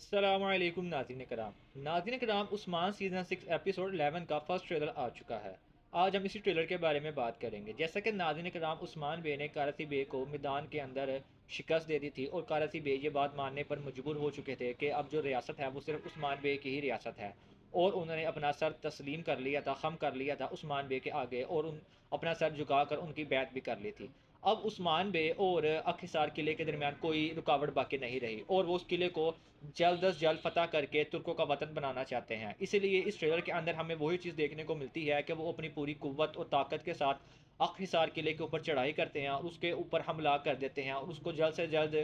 السلام علیکم ناظرین کرام عثمان سیزن 6 ایپیسوڈ 11 کا فرسٹ ٹریلر آ چکا ہے۔ آج ہم اسی ٹریلر کے بارے میں بات کریں گے۔ جیسا کہ ناظرین کرام عثمان بے نے کارسی بے کو میدان کے اندر شکست دے دی تھی اور کارسی بے یہ بات ماننے پر مجبور ہو چکے تھے کہ اب جو ریاست ہے وہ صرف عثمان بے کی ہی ریاست ہے، اور انہوں نے اپنا سر تسلیم کر لیا تھا، خم کر لیا تھا عثمان بے کے آگے، اور اپنا سر جھکا کر ان کی بیعت بھی کر لی تھی۔ اب عثمان بے اور اکھسار قلعے کے درمیان کوئی رکاوٹ باقی نہیں رہی، اور وہ اس قلعے کو جلد از جلد فتح کر کے ترکوں کا وطن بنانا چاہتے ہیں۔ اسی لیے اس ٹریلر کے اندر ہمیں وہی چیز دیکھنے کو ملتی ہے کہ وہ اپنی پوری قوت اور طاقت کے ساتھ اکھسار قلعے کے اوپر چڑھائی کرتے ہیں اور اس کے اوپر حملہ کر دیتے ہیں اور اس کو جلد سے جلد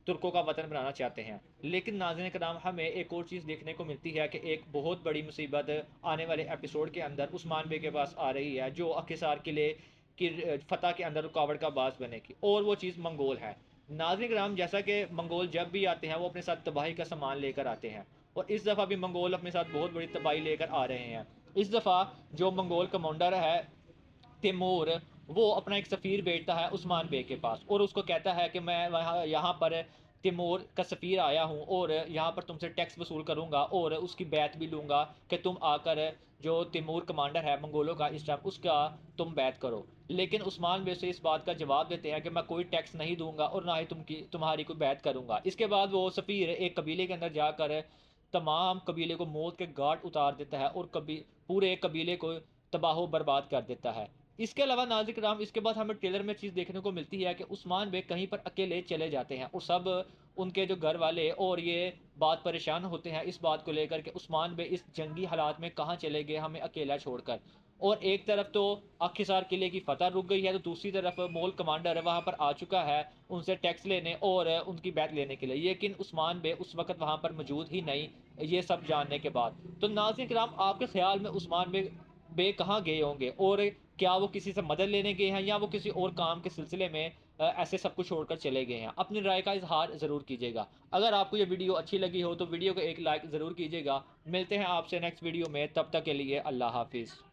ترکوں کا وطن بنانا چاہتے ہیں۔ لیکن ناظرین کرام ہمیں ایک اور چیز دیکھنے کو ملتی ہے کہ ایک بہت بڑی مصیبت آنے والے ایپیسوڈ کے اندر عثمان بے کے پاس آ رہی ہے، جو اکھسار قلعے کی فتح کے اندر رکاوٹ کا باعث بنے گی، اور وہ چیز منگول ہے۔ ناظرین کرام جیسا کہ منگول جب بھی آتے ہیں وہ اپنے ساتھ تباہی کا سامان لے کر آتے ہیں، اور اس دفعہ بھی منگول اپنے ساتھ بہت بڑی تباہی لے کر آ رہے ہیں۔ اس دفعہ جو منگول کمانڈر ہے تیمور، وہ اپنا ایک سفیر بھیجتا ہے عثمان بے کے پاس اور اس کو کہتا ہے کہ میں یہاں پر تیمور کا سفیر آیا ہوں اور یہاں پر تم سے ٹیکس وصول کروں گا اور اس کی بیعت بھی لوں گا کہ تم آ کر جو تیمور کمانڈر ہے منگولوں کا اس ٹائم اس کا تم بیعت کرو۔ لیکن عثمان بے سے اس بات کا جواب دیتے ہیں کہ میں کوئی ٹیکس نہیں دوں گا اور نہ ہی تمہاری کوئی بیعت کروں گا۔ اس کے بعد وہ سفیر ایک قبیلے کے اندر جا کر تمام قبیلے کو موت کے گھاٹ اتار دیتا ہے اور پورے قبیلے کو تباہ و برباد کر دیتا ہے۔ اس کے علاوہ ناظرین کرام اس کے بعد ہمیں ٹریلر میں چیز دیکھنے کو ملتی ہے کہ عثمان بے کہیں پر اکیلے چلے جاتے ہیں اور سب ان کے جو گھر والے اور یہ بات پریشان ہوتے ہیں اس بات کو لے کر کہ عثمان بے اس جنگی حالات میں کہاں چلے گئے ہمیں اکیلا چھوڑ کر۔ اور ایک طرف تو اکھسار قلعے کی فتح رک گئی ہے تو دوسری طرف مغل کمانڈر وہاں پر آ چکا ہے ان سے ٹیکس لینے اور ان کی بیعت لینے کے لیے، لیکن عثمان بے اس وقت وہاں پر موجود ہی نہیں یہ سب جاننے کے بعد۔ تو ناظرین کرام آپ کے خیال میں عثمان بے کہاں گئے ہوں گے، اور کیا وہ کسی سے مدد لینے گئے ہیں یا وہ کسی اور کام کے سلسلے میں ایسے سب کچھ چھوڑ کر چلے گئے ہیں؟ اپنی رائے کا اظہار ضرور کیجیے گا۔ اگر آپ کو یہ ویڈیو اچھی لگی ہو تو ویڈیو کو ایک لائک ضرور کیجیے گا۔ ملتے ہیں آپ سے نیکسٹ ویڈیو میں، تب تک کے لیے اللہ حافظ۔